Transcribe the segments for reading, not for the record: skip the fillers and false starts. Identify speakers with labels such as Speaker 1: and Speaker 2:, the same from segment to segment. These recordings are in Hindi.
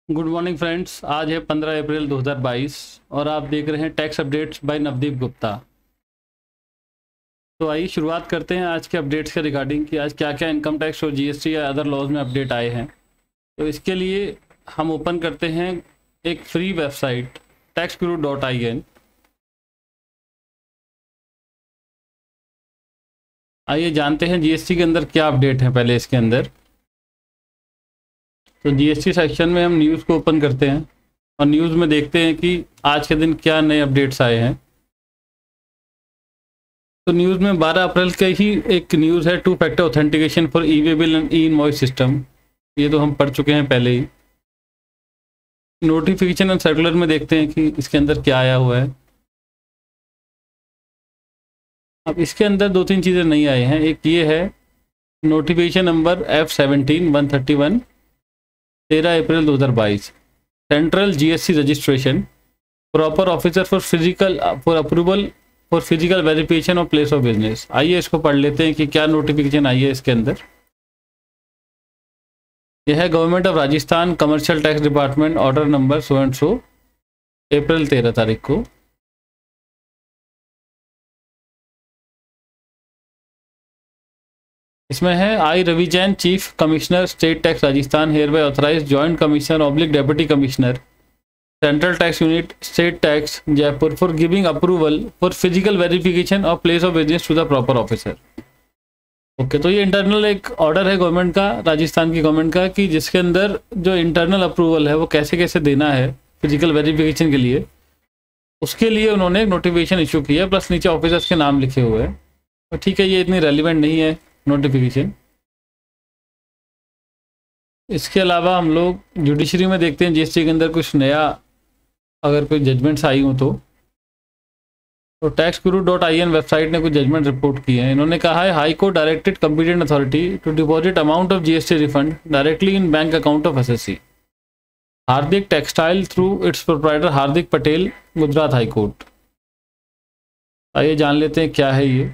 Speaker 1: Good morning friends. आज है 15 अप्रैल 2022 और आप देख रहे हैं tax updates by Navdeep Gupta. तो आइए शुरुआत करते हैं आज के अपडेट्स के रिगार्डिंग कि आज क्या क्या इनकम टैक्स और जीएसटी या अदर लॉज में अपडेट आए हैं। तो इसके लिए हम ओपन करते हैं एक फ्री वेबसाइट taxguru.in। आइए जानते हैं जीएसटी के अंदर क्या अपडेट है। पहले इसके अंदर तो जीएसटी सेक्शन में हम न्यूज़ को ओपन करते हैं और न्यूज़ में देखते हैं कि आज के दिन क्या नए अपडेट्स आए हैं। तो न्यूज़ में 12 अप्रैल का ही एक न्यूज़ है, 2 factor authentication for E way bill and E invoice system. ये तो हम पढ़ चुके हैं पहले ही। नोटिफिकेशन एंड सर्कुलर में देखते हैं कि इसके अंदर क्या आया हुआ है। अब इसके अंदर 2-3 चीज़ें नहीं आई हैं। एक ये है notification number F17-131 13 April 2022, central GST registration proper officer for approval for physical verification of place of business. आइए इसको पढ़ लेते हैं कि क्या नोटिफिकेशन आई है इसके अंदर। यह है government of Rajasthan commercial tax department order number so and so April 13 तारीख को। इसमें है I Ravi Jain chief commissioner state tax Rajasthan hereby authorise joint commissioner oblique deputy commissioner central tax unit state tax Jaipur for giving approval for physical verification of place of business to the proper officer. Okay, तो ये इंटरनल एक ऑर्डर है गवर्नमेंट का, राजस्थान की गवर्नमेंट का, कि जिसके अंदर जो इंटरनल अप्रूवल है वो कैसे कैसे देना है फिजिकल वेरिफिकेशन के लिए, उसके लिए उन्होंने एक नोटिफिकेशन इशू किया है, प्लस नीचे ऑफिसर्स के नाम लिखे हुए हैं। तो ठीक है, ये इतनी रेलिवेंट नहीं है नोटिफिकेशन। इसके अलावा हम लोग जुडिशरी में देखते हैं जीएसटी के अंदर कुछ नया, अगर कोई जजमेंट्स आई हो तो taxguru.in वेबसाइट ने कुछ जजमेंट रिपोर्ट किए हैं। इन्होंने कहा है high court directed competent authority to deposit amount of GST refund directly in bank account of SSC Hardik textile through its proprietor Hardik Patel, Gujarat high court. आइए जान लेते हैं क्या है ये।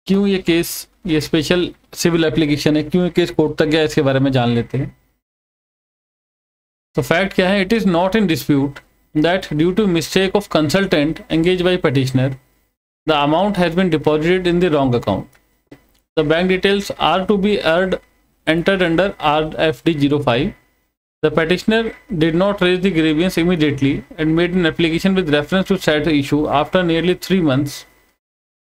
Speaker 1: क्यों ये केस, ये स्पेशल सिविल एप्लीकेशन है, क्यों ये केस कोर्ट तक गया, इसके बारे में जान लेते हैं। तो फैक्ट क्या है, it is not in dispute that due to mistake of consultant engage by petitioner the amount has been deposited in the wrong account. The bank details are to be entered under RFD 05. The petitioner did not raise the grievance immediately and made an application with reference to said issue after nearly 3 months.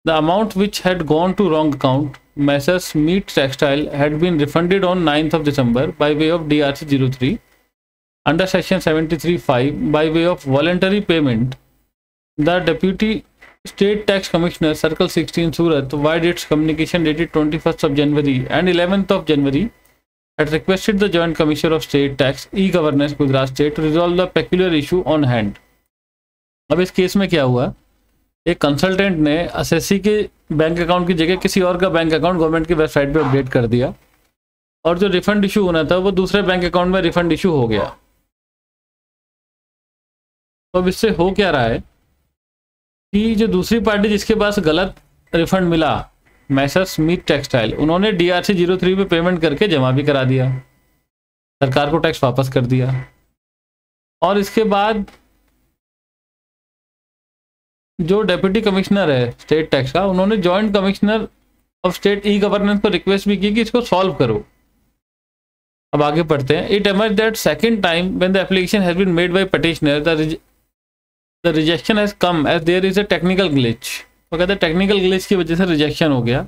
Speaker 1: The amount which had gone to wrong account, Messrs. Meat Textile, had been refunded on 9th of December by way of DRC 03 under section 73(5) by way of voluntary payment. The Deputy State Tax Commissioner, Circle 16, Surat, via its communication dated 21st of January and 11th of January, had requested the Joint Commissioner of State Tax, E-Governance, Gujarat State, to resolve the peculiar issue on hand. अब इस केस में क्या हुआ, एक कंसल्टेंट ने एसएससी के बैंक अकाउंट की जगह किसी और का बैंक अकाउंट गवर्नमेंट की वेबसाइट पे अपडेट कर दिया और जो रिफंड इशू होना था वो दूसरे बैंक अकाउंट में रिफंड इशू हो गया। तो अब इससे हो क्या रहा है कि जो दूसरी पार्टी जिसके पास गलत रिफंड मिला, मैसर्स मीट टेक्सटाइल, उन्होंने DRC 03 पे पेमेंट करके जमा भी करा दिया, सरकार को टैक्स वापस कर दिया। और इसके बाद जो डेप्यूटी कमिश्नर है स्टेट टैक्स का, उन्होंने joint commissioner of state e governance को रिक्वेस्ट भी की कि इसको सॉल्व करो। अब आगे पढ़ते हैं। It emerge that second time when the application has been made by petitioner the rejection has come as there is a technical glitch. तो कहते हैं टेक्निकल ग्लिच की वजह से रिजेक्शन हो गया।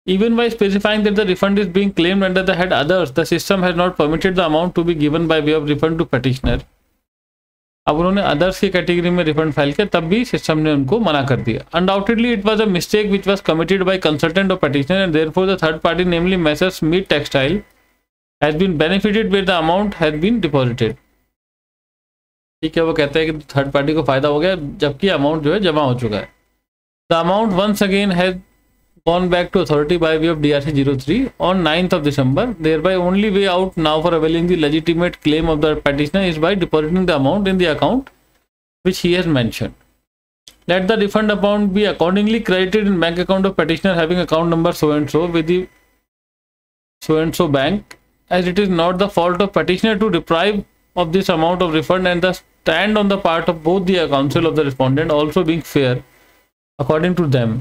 Speaker 1: Even by specifying that the refund is being claimed under the head others, the system has not permitted the amount to be given by way of refund to petitioner। अब उन्होंने अदर्स की कैटेगरी में रिफंड फाइल किया, तब भी सिस्टम ने उनको मना कर दिया। Undoubtedly it was a mistake which was committed by consultant of petitioner and therefore the third party namely messrs Meet textile has been benefited where the amount has been deposited। ठीक है, वो कहते हैं कि थर्ड पार्टी को फायदा हो गया जबकि अमाउंट जो है जमा हो चुका है। The amount once again has gone back to authority by way of DRC 03 on 9th of December. Thereby only way out now for availing the legitimate claim of the petitioner is by depositing the amount in the account which he has mentioned. Let the refund amount be accordingly credited in bank account of petitioner having account number so and so with the so and so bank, as it is not the fault of petitioner to deprive of this amount of refund, and the stand on the part of both the counsel of the respondent also being fair according to them.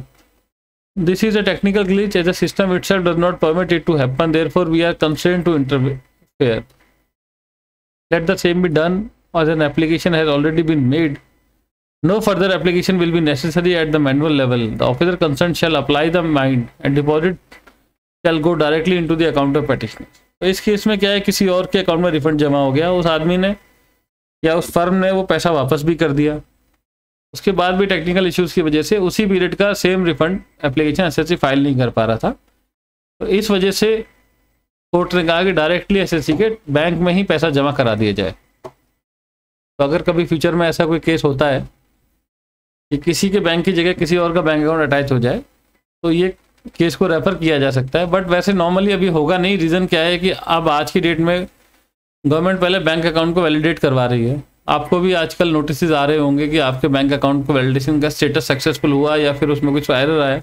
Speaker 1: This is a technical glitch as the system itself does not permit it to happen. Therefore, we are constrained to interfere. Let the same be done as an application has already been made. No further application will be necessary at the manual level. The officer concerned shall apply the mind and deposit shall go directly into the account of petitioner. तो इस केस में क्या है, किसी और के अकाउंट में रिफंड जमा हो गया, उस आदमी ने या उस फर्म ने वो पैसा वापस भी कर दिया, उसके बाद भी टेक्निकल इश्यूज की वजह से उसी पीरियड का same refund application SSC file नहीं कर पा रहा था। तो इस वजह से कोर्ट ने कहा कि डायरेक्टली एसएससी के बैंक में ही पैसा जमा करा दिया जाए। तो अगर कभी फ्यूचर में ऐसा कोई केस होता है कि किसी के बैंक की जगह किसी और का बैंक अकाउंट अटैच हो जाए, तो ये केस को रेफर किया जा सकता है। बट वैसे नॉर्मली अभी होगा नहीं। रीज़न क्या है कि अब आज की डेट में गवर्नमेंट पहले बैंक अकाउंट को वैलिडेट करवा रही है। आपको भी आजकल नोटिस आ रहे होंगे कि आपके बैंक अकाउंट को वैलिडेशन का स्टेटस सक्सेसफुल हुआ या फिर उसमें कुछ एरर आया।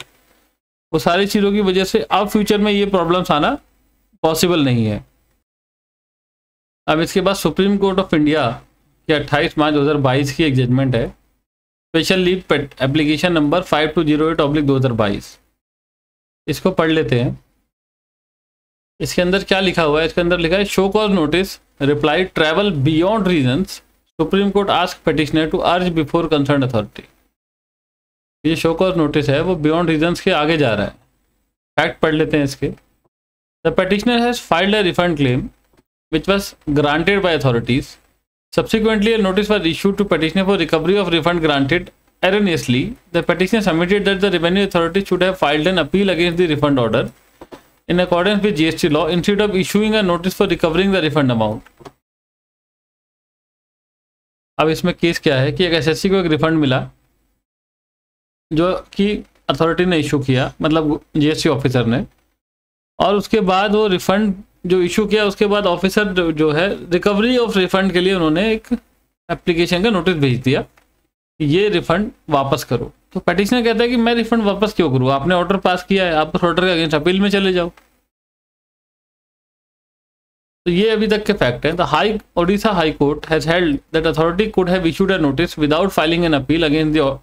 Speaker 1: वो सारी चीज़ों की वजह से अब फ्यूचर में ये प्रॉब्लम्स आना पॉसिबल नहीं है। अब इसके बाद सुप्रीम कोर्ट ऑफ इंडिया की 28 मार्च 2022 की एक जजमेंट है, स्पेशल लीव एप्लीकेशन नंबर 5208/2022। इसको पढ़ लेते हैं। इसके अंदर क्या लिखा हुआ है? इसके अंदर लिखा है show cause notice reply travel beyond reasons, supreme court ask petitioner to urge before concern authority. ये शो कॉज नोटिस है वो बियॉन्ड रीजंस के आगे जा रहा है। फैक्ट पढ़ लेते हैं इसके। The petitioner has filed a refund claim which was granted by authorities. Subsequently, a notice was issued to petitioner for recovery of refund granted erroneously. The petitioner submitted that the revenue authority should have filed an appeal against the refund order in accordance with GST law instead of issuing a notice for recovering the refund amount. अब इसमें केस क्या है कि एक एसएससी को एक रिफंड मिला जो कि अथॉरिटी ने इशू किया, मतलब जीएसटी ऑफिसर ने, और उसके बाद वो रिफंड जो इशू किया उसके बाद ऑफिसर जो है रिकवरी ऑफ रिफंड के लिए उन्होंने एक एप्लीकेशन का नोटिस भेज दिया, ये रिफंड वापस करो। तो पिटिशनर कहता है कि मैं रिफंड वापस क्यों करूँ, आपने ऑर्डर पास किया है, आप उस ऑर्डर के अगेंस्ट अपील में चले जाओ। तो ये अभी तक के फैक्ट है। The Odisha high court has held that authority could have issued a notice without filing an appeal against the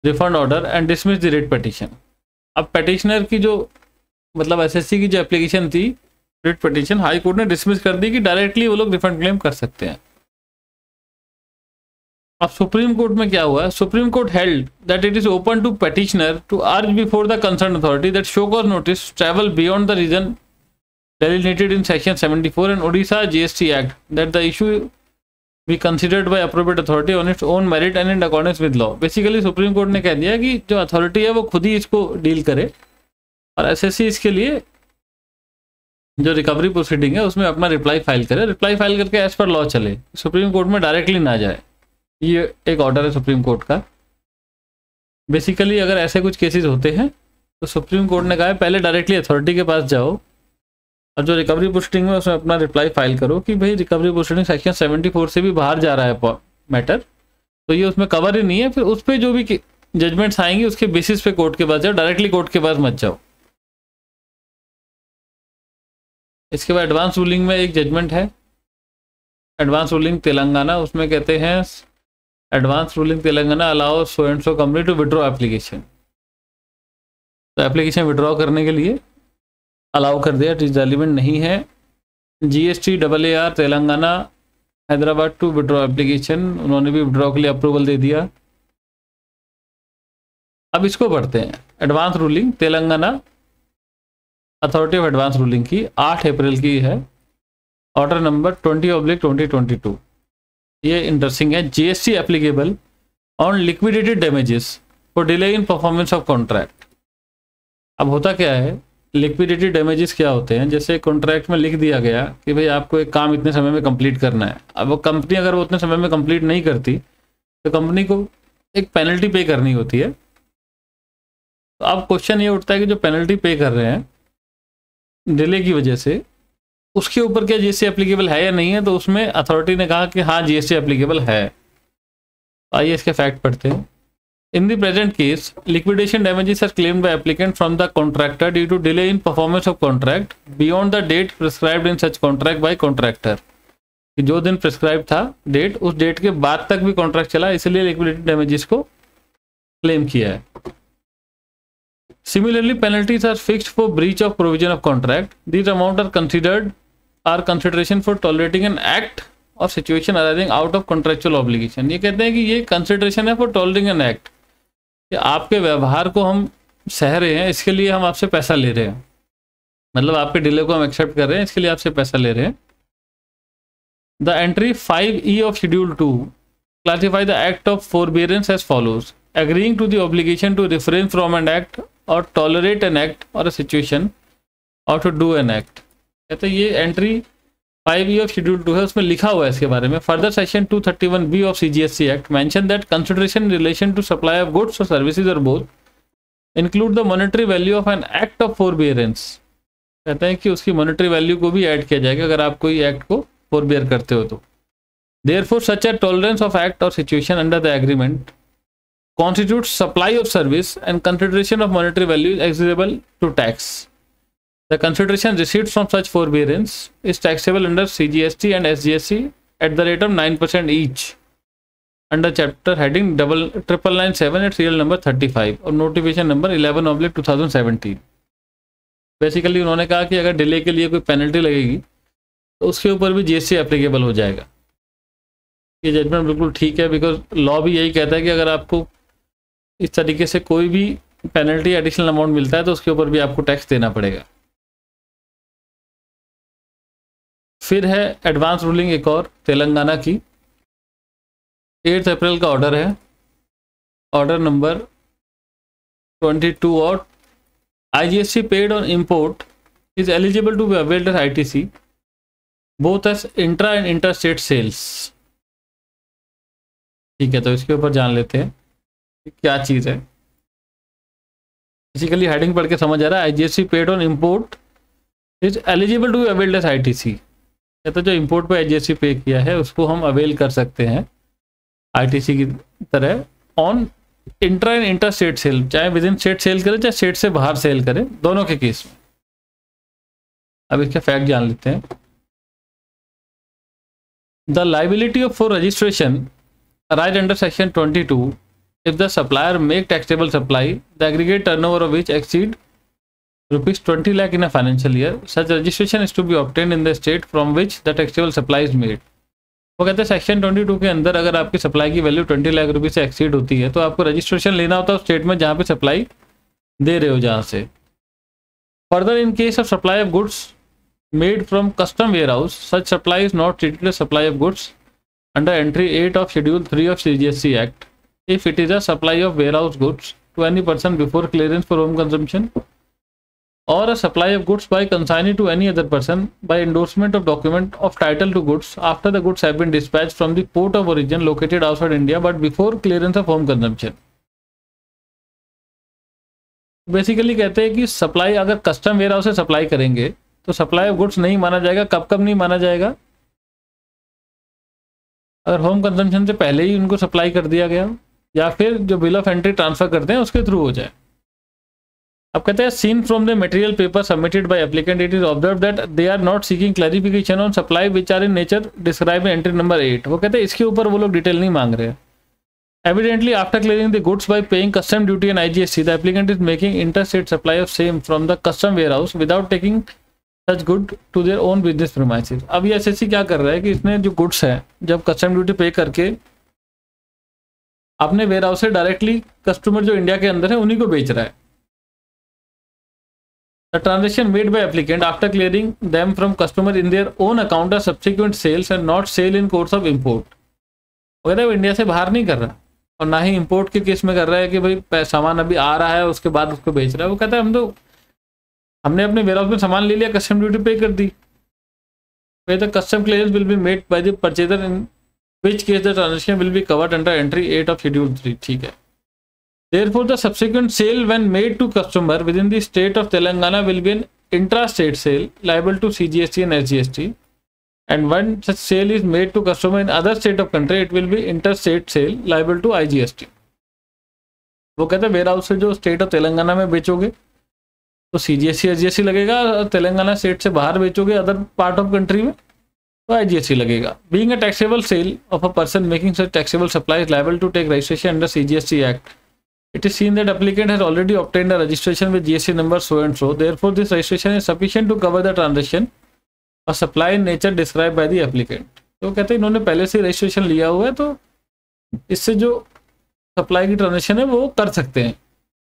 Speaker 1: refund order and dismiss the rate petition. अब पिटिशनर की जो मतलब एसएससी की जो एप्लीकेशन थी रेट पिटिशन, हाई कोर्ट ने डिसमिस कर दी कि डायरेक्टली वो लोग रिफंड क्लेम कर सकते हैं। अब सुप्रीम कोर्ट में क्या हुआ? Supreme court held that it is open to petitioner to urge before the concern authority that show cause notice travel beyond the region delineated in section 74 and Odisha GST act, that the issue be considered by appropriate authority on its own merit and in accordance with law. Basically supreme court ने कह दिया कि जो अथॉरिटी है वो खुद ही इसको डील करे और एसएससी इसके लिए जो रिकवरी प्रोसीडिंग है उसमें अपना रिप्लाई फाइल करे, रिप्लाई फाइल करके एज पर लॉ चले, सुप्रीम कोर्ट में डायरेक्टली ना जाए। ये एक ऑर्डर है सुप्रीम कोर्ट का। बेसिकली अगर ऐसे कुछ केसेस होते हैं तो सुप्रीम कोर्ट ने कहा है पहले डायरेक्टली अथॉरिटी के पास जाओ और जो रिकवरी प्रोसीडिंग है उसमें अपना रिप्लाई फाइल करो कि भाई रिकवरी प्रोसीडिंग सेक्शन 74 से भी बाहर जा रहा है मैटर, तो ये उसमें कवर ही नहीं है। फिर उस पर जो भी जजमेंट्स आएंगी उसके बेसिस पे कोर्ट के पास जाओ, डायरेक्टली कोर्ट के पास मत जाओ। इसके बाद एडवांस रूलिंग में एक जजमेंट है, एडवांस रूलिंग तेलंगाना, उसमें कहते हैं advance ruling Telangana allow so and so company to withdraw application. तो एप्लीकेशन विड्रॉ करने के लिए अलाउ कर दिया, इट रेलिवेंट नहीं है। GST AAR Telangana Hyderabad to withdraw application, उन्होंने भी विड्रॉ के लिए अप्रूवल दे दिया। अब इसको पढ़ते हैं। Advance ruling Telangana authority of advance ruling की 8 अप्रैल की है, ऑर्डर नंबर 20/2022। ये इंटरेस्टिंग है। GST applicable on liquidated damages for delay in performance of contract. अब होता क्या है, लिक्विडेटेड डैमेजेस क्या होते हैं? जैसे कॉन्ट्रैक्ट में लिख दिया गया कि भाई आपको एक काम इतने समय में कंप्लीट करना है। अब वो कंपनी अगर वो उतने समय में कंप्लीट नहीं करती तो कंपनी को एक पेनल्टी पे करनी होती है। तो अब क्वेश्चन ये उठता है कि जो पेनल्टी पे कर रहे हैं डिले की वजह से, उसके ऊपर क्या जीएसटी एप्लीकेबल है या नहीं है? तो उसमें अथॉरिटी ने कहा कि हाँ जीएसटी एप्लीकेबल है। आइए इसके फैक्ट पढ़ते हैं। In the present case, liquidation damages are claimed by applicant from the contractor due to delay in performance of contract beyond the date prescribed in such contract by contractor. कि जो दिन प्रिस्क्राइब था डेट, उस डेट के बाद तक भी कॉन्ट्रैक्ट चला, इसलिए लिक्विडिटी डैमेजेस को क्लेम किया है. Similarly, penalties are fixed for breach of provision of contract. These amounts are consideration for tolerating an act or situation arising out of contractual obligation. ये कहते हैं कि ये कंसिडरेशन है फॉर टॉलरेटिंग एन एक्ट, कि आपके व्यवहार को हम सह रहे हैं, इसके लिए हम आपसे पैसा ले रहे हैं, मतलब आपके डिले को हम एक्सेप्ट कर रहे हैं, इसके लिए आपसे पैसा ले रहे हैं. The entry 5E of Schedule 2 classify the act of forbearance as follows: agreeing to the obligation to refrain from an act or tolerate an act or a situation or to do an act. कहते हैं ये एंट्री 5E of Schedule 2 है, उसमें लिखा हुआ है इसके बारे में. Further section 231B of CGST Act mention that consideration in relation to supply of goods or services or both include the monetary value of an act of forbearance. कहते हैं कि उसकी monetary value को भी ऐड किया जाएगा अगर आप कोई एक्ट को forbear करते हो तो. Therefore, such a tolerance of act or situation under the agreement constitutes supply of service and consideration of monetary value is exigible to tax. The consideration received from such forbearance is taxable under CGST and SGST at the rate of 9% each under chapter heading 99997 at serial number 35 और notification number 11/2017. बेसिकली उन्होंने कहा कि अगर डिले के लिए कोई पेनल्टी लगेगी तो उसके ऊपर भी GST एप्लीकेबल हो जाएगा. ये जजमेंट बिल्कुल ठीक है, बिकॉज लॉ भी यही कहता है कि अगर आपको इस तरीके से कोई भी पेनल्टी एडिशनल अमाउंट मिलता है तो उसके ऊपर भी आपको टैक्स देना पड़ेगा. फिर है एडवांस रूलिंग एक और तेलंगाना की. 8 अप्रैल का ऑर्डर है, ऑर्डर नंबर 22 और IGST paid on import is eligible to be availed as ITC both as intra and inter state sales. ठीक है, तो इसके ऊपर जान लेते हैं क्या चीज़ है. बेसिकली हेडिंग पढ़ के समझ आ रहा है. IGST paid on import is eligible to be availed as ITC. कहते जो इम्पोर्ट पे IGST पे किया है उसको हम अवेल कर सकते हैं ITC की तरह on intra and inter state sale, चाहे विद इन स्टेट सेल करे चाहे स्टेट से बाहर सेल करे, दोनों के केस में. अब इसका फैक्ट जान लेते हैं. The liability of for registration arise under section 22 if the supplier make taxable supply the aggregate turnover of which exceed rupees 20 lakh in a financial year. Such registration is to be obtained in the state from which the taxable supply is made. वो कहते हैं सेक्शन 22 के अंदर अगर आपकी सप्लाई की वैल्यू 20 लाख रुपये से एक्सीड होती है तो आपको रजिस्ट्रेशन लेना होता है उस स्टेट में जहाँ पे सप्लाई दे रहे हो जहाँ से. Further in case of supply of goods made from custom warehouse such supply is not treated as supply of goods under entry 8 of Schedule 3 of CGST Act if it is a supply of warehouse goods to any person before clearance for home consumption or a supply of goods by consignee to any other person by endorsement of document of title to goods after the goods have been dispatched from the port of origin located outside India but before clearance of home consumption. Basically कहते हैं कि सप्लाई अगर कस्टम वेयर हाउस से सप्लाई करेंगे तो सप्लाई ऑफ गुड्स नहीं माना जाएगा. कब कब नहीं माना जाएगा? अगर होम कंजम्पशन से पहले ही उनको सप्लाई कर दिया गया या फिर जो बिल ऑफ एंट्री ट्रांसफर करते हैं उसके थ्रू हो जाए. अब कहते हैं seen from the material paper submitted by applicant it is observe that they are not seeking clarification on supply which are in nature describe in entry number 8. वो कहते हैं इसके ऊपर वो लोग डिटेल नहीं मांग रहे. Evidently after clearing the goods by paying custom duty and IGST the applicant is making inter state supply of same from the custom warehouse without taking such good to their own business premises. अब ये SSC क्या कर रहा है कि इसने जो गुड्स है जब कस्टम ड्यूटी पे करके अपने वेयर हाउस से डायरेक्टली कस्टमर जो इंडिया के अंदर है उन्हीं को बेच रहा है. The transaction made by applicant after clearing them from customer in their own account are subsequent sales and not sale in course of import. वो इंडिया से बाहर नहीं कर रहा और ना ही इम्पोर्ट के केस में कर रहा है कि भाई सामान अभी आ रहा है उसके बाद उसको बेच रहा है. वो कहता है हमने अपने वेयर हाउस में सामान ले लिया, कस्टम ड्यूटी पे कर दी, the custom clearance will be made by the purchaser in which case the transaction will be covered under entry 8 of schedule 3. ठीक है. Therefore the subsequent sale when made to customer within the state of Telangana will be an intra state sale liable to CGST and SGST and when such sale is made to customer in other state of country it will be inter state sale liable to IGST. वो कहते हैं वेयर हाउस से जो स्टेट ऑफ तेलंगाना में बेचोगे तो CGST SGST लगेगा, तेलंगाना स्टेट से बाहर बेचोगे अदर पार्ट ऑफ कंट्री में तो IGST लगेगा। Being a taxable sale of a person making such taxable supply is liable to take registration under CGST act. It is seen that applicant has already obtained a registration with GST number so and so. Therefore, this registration is sufficient to cover the transaction or supply in nature described by the applicant. तो कहते हैं इन्होंने पहले से रजिस्ट्रेशन लिया हुआ है तो इससे जो सप्लाई की ट्रांजेक्शन है वो कर सकते हैं।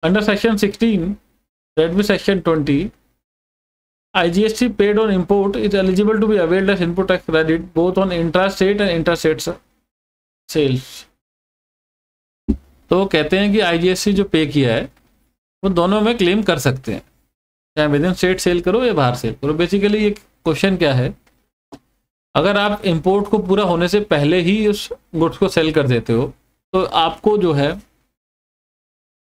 Speaker 1: Under section 16 read B section 20 IGST paid on import is eligible to be availed as input tax credit both on intra-state and interstate sales. तो कहते हैं कि IGST जो पे किया है वो दोनों में क्लेम कर सकते हैं, चाहे विद इन स्टेट सेल करो या बाहर सेल करो। बेसिकली ये क्वेश्चन क्या है, अगर आप इंपोर्ट को पूरा होने से पहले ही उस गुड्स को सेल कर देते हो तो आपको जो है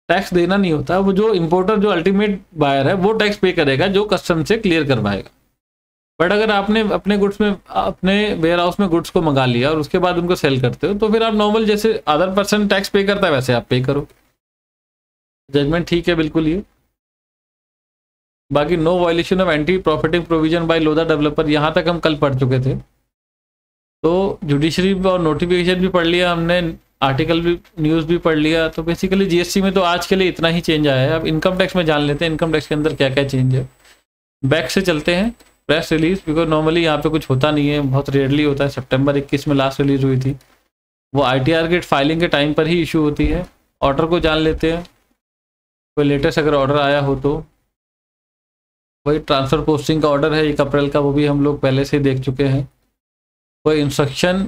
Speaker 1: टैक्स देना नहीं होता, वो जो इंपोर्टर जो अल्टीमेट बायर है वो टैक्स पे करेगा जो कस्टम से क्लियर करवाएगा। बट अगर आपने अपने गुड्स में अपने वेयर हाउस में गुड्स को मंगा लिया और उसके बाद उनको सेल करते हो तो फिर आप नॉर्मल जैसे अदर पर्सन टैक्स पे करता है वैसे आप पे करो। जजमेंट ठीक है बिल्कुल ये। बाकी no violation of anti profiting provision by Lodha developer, यहाँ तक हम कल पढ़ चुके थे। तो जुडिशरी और नोटिफिकेशन भी पढ़ लिया हमने, आर्टिकल भी न्यूज़ भी पढ़ लिया। तो बेसिकली GST में तो आज के लिए इतना ही चेंज आया है। अब इनकम टैक्स में जान लेते हैं इनकम टैक्स के अंदर क्या क्या चेंज है। बैक से चलते हैं प्रेस रिलीज, बिकॉज नॉर्मली यहाँ पे कुछ होता नहीं है, बहुत रेयरली होता है। सितंबर 21 में लास्ट रिलीज हुई थी, वो ITR गेट फाइलिंग के टाइम पर ही इशू होती है। ऑर्डर को जान लेते हैं, कोई लेटेस्ट अगर ऑर्डर आया हो तो वही ट्रांसफ़र पोस्टिंग का ऑर्डर है 1 अप्रैल का, वो भी हम लोग पहले से देख चुके हैं। कोई इंस्ट्रक्शन,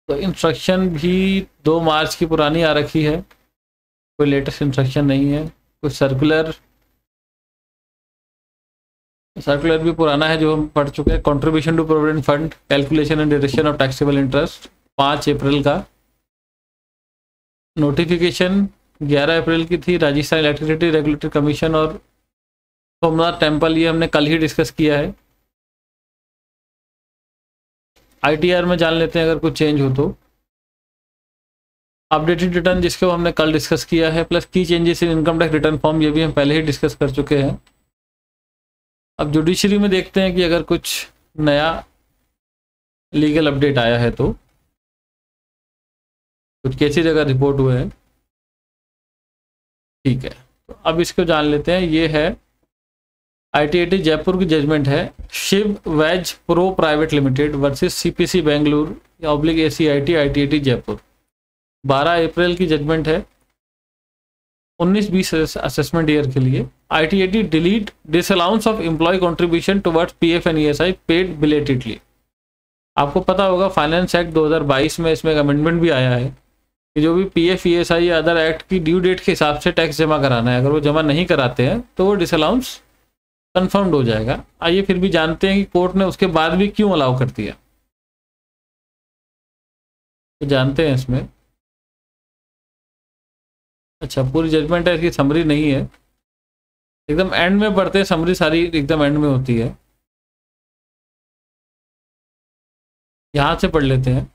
Speaker 1: तो इंस्ट्रक्शन भी 2 मार्च की पुरानी आ रखी है, कोई लेटेस्ट इंस्ट्रक्शन नहीं है। कोई सर्कुलर भी पुराना है जो हम पढ़ चुके हैं। Contribution to provident fund calculation and deduction of taxable interest 5 April का। नोटिफिकेशन 11 अप्रैल की थी, राजस्थान इलेक्ट्रिसिटी रेगुलेटरी कमीशन और सोमनाथ टेम्पल, ये हमने कल ही डिस्कस किया है। ITR में जान लेते हैं अगर कुछ चेंज हो तो। अपडेटेड रिटर्न जिसको हमने कल डिस्कस किया है, प्लस की changes in income tax return form, ये भी हम पहले ही डिस्कस कर चुके हैं। अब जुडिशरी में देखते हैं कि अगर कुछ नया लीगल अपडेट आया है तो कुछ केसेज अगर रिपोर्ट हुए हैं, ठीक है। तो अब इसको जान लेते हैं। ये है ITAT जयपुर की जजमेंट है, Shiv veg pro private limited versus CPC Bengaluru /ACIT ITAT Jaipur. 12 April की जजमेंट है 19-20 असेसमेंट ईयर के लिए। ITAT delete disallowance of employ contribution towards PF and ESI paid belatedly. आपको पता होगा फाइनेंस एक्ट 2022 में इसमें एक अमेंडमेंट भी आया है कि जो भी PF ESI या अदर एक्ट की ड्यू डेट के हिसाब से टैक्स जमा कराना है, अगर वो जमा नहीं कराते हैं तो वो डिसअलाउंस कन्फर्म्ड हो जाएगा। आइए फिर भी जानते हैं कि कोर्ट ने उसके बाद भी क्यों अलाउ कर दिया, तो जानते हैं इसमें। अच्छा, पूरी जजमेंट है, इसकी समरी नहीं है, एकदम एंड में पढ़ते हैं, समरी सारी एकदम एंड में होती है। यहाँ से पढ़ लेते हैं।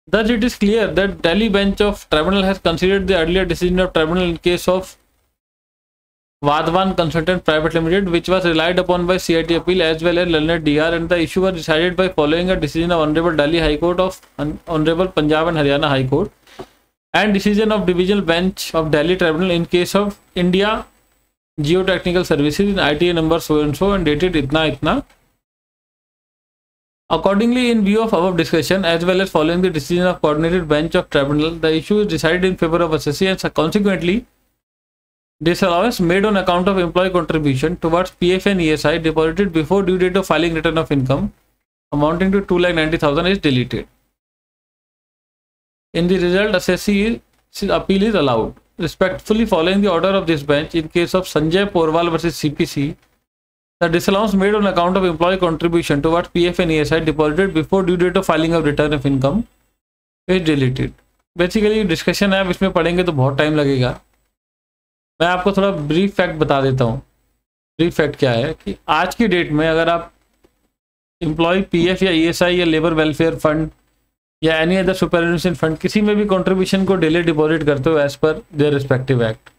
Speaker 1: Thus it is clear that Delhi bench of tribunal has considered the earlier decision of tribunal in case of Vadhavan Consultant Private Limited, which was relied upon by CIT appeal as well as Learned DR, and the issue was decided by following a decision of Honorable Delhi High Court of Honorable Punjab and Haryana High Court and decision of Divisional Bench of Delhi Tribunal in case of India Geotechnical Services in ITA number so and so and dated itna itna. Accordingly, in view of above discussion as well as following the decision of coordinated bench of tribunal, the issue is decided in favor of assessee and consequently disallowance made on account of employee contribution towards PF and ESI deposited before due date of filing return of income amounting to 2,90,000 is deleted. In the result, assessee appeal is allowed. Respectfully following the order of this bench, in case of Sanjay Porwal versus CPC, the disallowance made on account of employee contribution towards PF and ESI deposited before due date of filing of return of income is deleted. Basically discussion है, अब इसमें पढ़ेंगे तो बहुत टाइम लगेगा। मैं आपको थोड़ा ब्रीफ फैक्ट बता देता हूँ। ब्रीफ फैक्ट क्या है कि आज की डेट में अगर आप एम्प्लॉय PF या ESI या लेबर वेलफेयर फंड या एनी अदर सुपरएनुएशन फंड किसी में भी कंट्रीब्यूशन को डेली डिपॉजिट करते हो as per their respective act.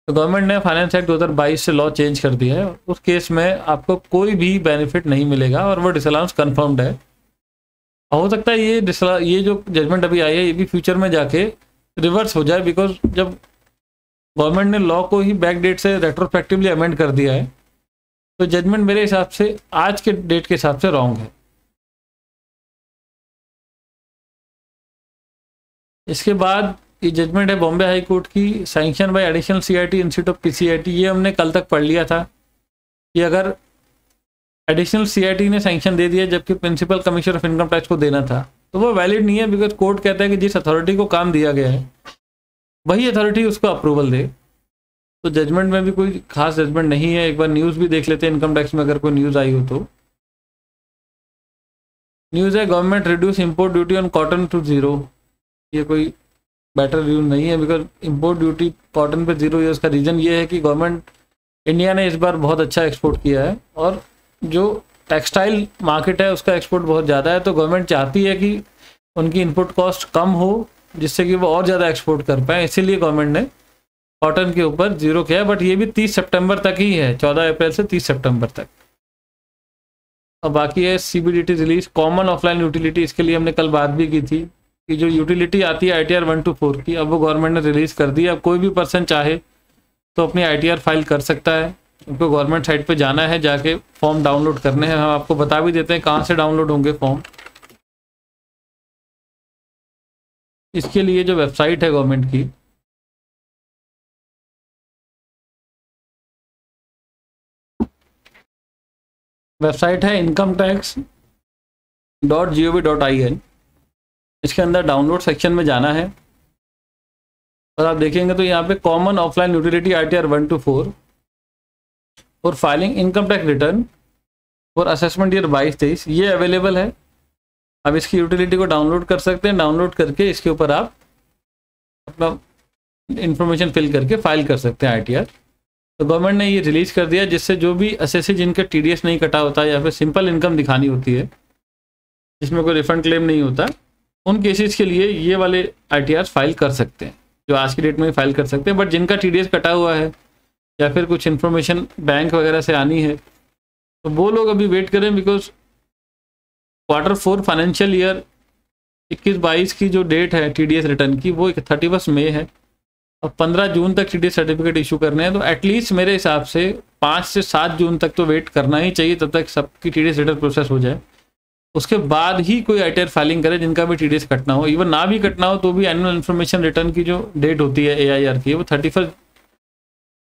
Speaker 1: तो गवर्नमेंट ने फाइनेंस एक्ट 2022 से लॉ चेंज कर दिया है। उस केस में आपको कोई भी बेनिफिट नहीं मिलेगा और वो डिसअलाउंस कन्फर्म्ड है। हो सकता है ये जो जजमेंट अभी आई है ये भी फ्यूचर में जाके रिवर्स हो जाए, बिकॉज जब गवर्नमेंट ने लॉ को ही बैक डेट से रेट्रोस्पेक्टिवली अमेंड कर दिया है तो जजमेंट मेरे हिसाब से आज के डेट के हिसाब से रॉन्ग है। इसके बाद ये जजमेंट है बॉम्बे हाई कोर्ट की, sanction by additional CIT institute of PCIT. ये हमने कल तक पढ़ लिया था कि अगर एडिशनल सीआईटी ने सैंक्शन दे दिया जबकि principal commissioner of income tax को देना था तो वो वैलिड नहीं है, बिकॉज कोर्ट कहता है कि जिस अथॉरिटी को काम दिया गया है वही अथॉरिटी उसको अप्रूवल दे। तो जजमेंट में भी कोई खास जजमेंट नहीं है। एक बार न्यूज़ भी देख लेते हैं इनकम टैक्स में, अगर कोई न्यूज़ आई हो तो। न्यूज़ है government reduce import duty on cotton to 0। ये कोई बेटर न्यूज़ नहीं है, बिकॉज इंपोर्ट ड्यूटी कॉटन पे 0 है। उसका रीज़न ये है कि गवर्नमेंट इंडिया ने इस बार बहुत अच्छा एक्सपोर्ट किया है और जो टेक्सटाइल मार्केट है उसका एक्सपोर्ट बहुत ज़्यादा है। तो गवर्नमेंट चाहती है कि उनकी इनपुट कॉस्ट कम हो जिससे कि वो और ज़्यादा एक्सपोर्ट कर पाए, इसीलिए गवर्नमेंट ने कॉटन के ऊपर 0 किया है। बट ये भी 30 सितंबर तक ही है, 14 अप्रैल से 30 सितंबर तक। अब बाकी है CBDT release common offline utility. इसके लिए हमने कल बात भी की थी कि जो यूटिलिटी आती है ITR 1 to 4 की, अब वो गवर्नमेंट ने रिलीज़ कर दी। अब कोई भी पर्सन चाहे तो अपनी ITR फाइल कर सकता है। उनको गवर्नमेंट साइट पे जाना है, जाके फॉर्म डाउनलोड करने हैं। हम आपको बता भी देते हैं कहाँ से डाउनलोड होंगे फॉर्म। इसके लिए जो वेबसाइट है गवर्नमेंट की, वेबसाइट है incometax.gov.in। इसके अंदर डाउनलोड सेक्शन में जाना है और आप देखेंगे तो यहाँ पे common offline utility ITR 1 to 4 और फाइलिंग इनकम टैक्स रिटर्न और असेसमेंट ईयर 22-23 ये अवेलेबल है। अब इसकी यूटिलिटी को डाउनलोड कर सकते हैं। डाउनलोड करके इसके ऊपर आप अपना इंफॉर्मेशन फिल करके फाइल कर सकते हैं ITR। तो गवर्नमेंट ने ये रिलीज़ कर दिया जिससे जो भी असेसी जिनका TDS नहीं कटा होता या फिर सिंपल इनकम दिखानी होती है जिसमें कोई रिफंड क्लेम नहीं होता, उन केसेस के लिए ये वाले ITR फाइल कर सकते हैं, जो आज की डेट में फाइल कर सकते हैं। बट जिनका TDS कटा हुआ है या फिर कुछ इन्फॉर्मेशन बैंक वगैरह से आनी है तो वो लोग अभी वेट करें, बिकॉज Q4 फाइनेंशियल ईयर 21-22 की जो डेट है TDS रिटर्न की वो 31 मई है। अब 15 जून तक TDS सर्टिफिकेट इशू करने हैं, तो एटलीस्ट मेरे हिसाब से 5 से 7 जून तक तो वेट करना ही चाहिए, तब तक सबकी TDS रिटर्न प्रोसेस हो जाए। उसके बाद ही कोई ITR फाइलिंग करे जिनका भी TDS कटना हो। इवन ना भी कटना हो तो भी एनुअल इन्फॉर्मेशन रिटर्न की जो डेट होती है AIR की वो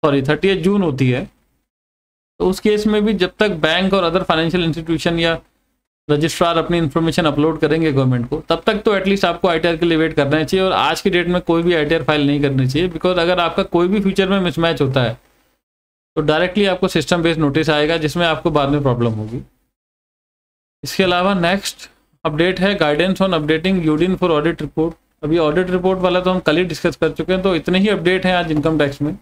Speaker 1: 30 जून होती है। तो उस केस में भी जब तक बैंक और अदर फाइनेंशियल इंस्टीट्यूशन या रजिस्ट्रार अपनी इन्फॉर्मेशन अपलोड करेंगे गवर्नमेंट को, तब तक तो एटलीस्ट आपको ITR के लिए वेट करना चाहिए। और आज की डेट में कोई भी ITR फाइल नहीं करनी चाहिए, बिकॉज अगर आपका कोई भी फ्यूचर में मिसमैच होता है तो डायरेक्टली आपको सिस्टम बेस्ड नोटिस आएगा जिसमें आपको बाद में प्रॉब्लम होगी। इसके अलावा नेक्स्ट अपडेट है guidance on updating UDIN for audit report. अभी ऑडिट रिपोर्ट वाला तो हम कल ही डिस्कस कर चुके हैं, तो इतने ही अपडेट हैं आज इनकम टैक्स में।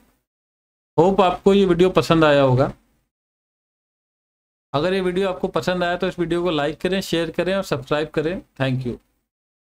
Speaker 1: होप आपको ये वीडियो पसंद आया होगा। अगर ये वीडियो आपको पसंद आया तो इस वीडियो को लाइक करें, शेयर करें और सब्सक्राइब करें। Thank you.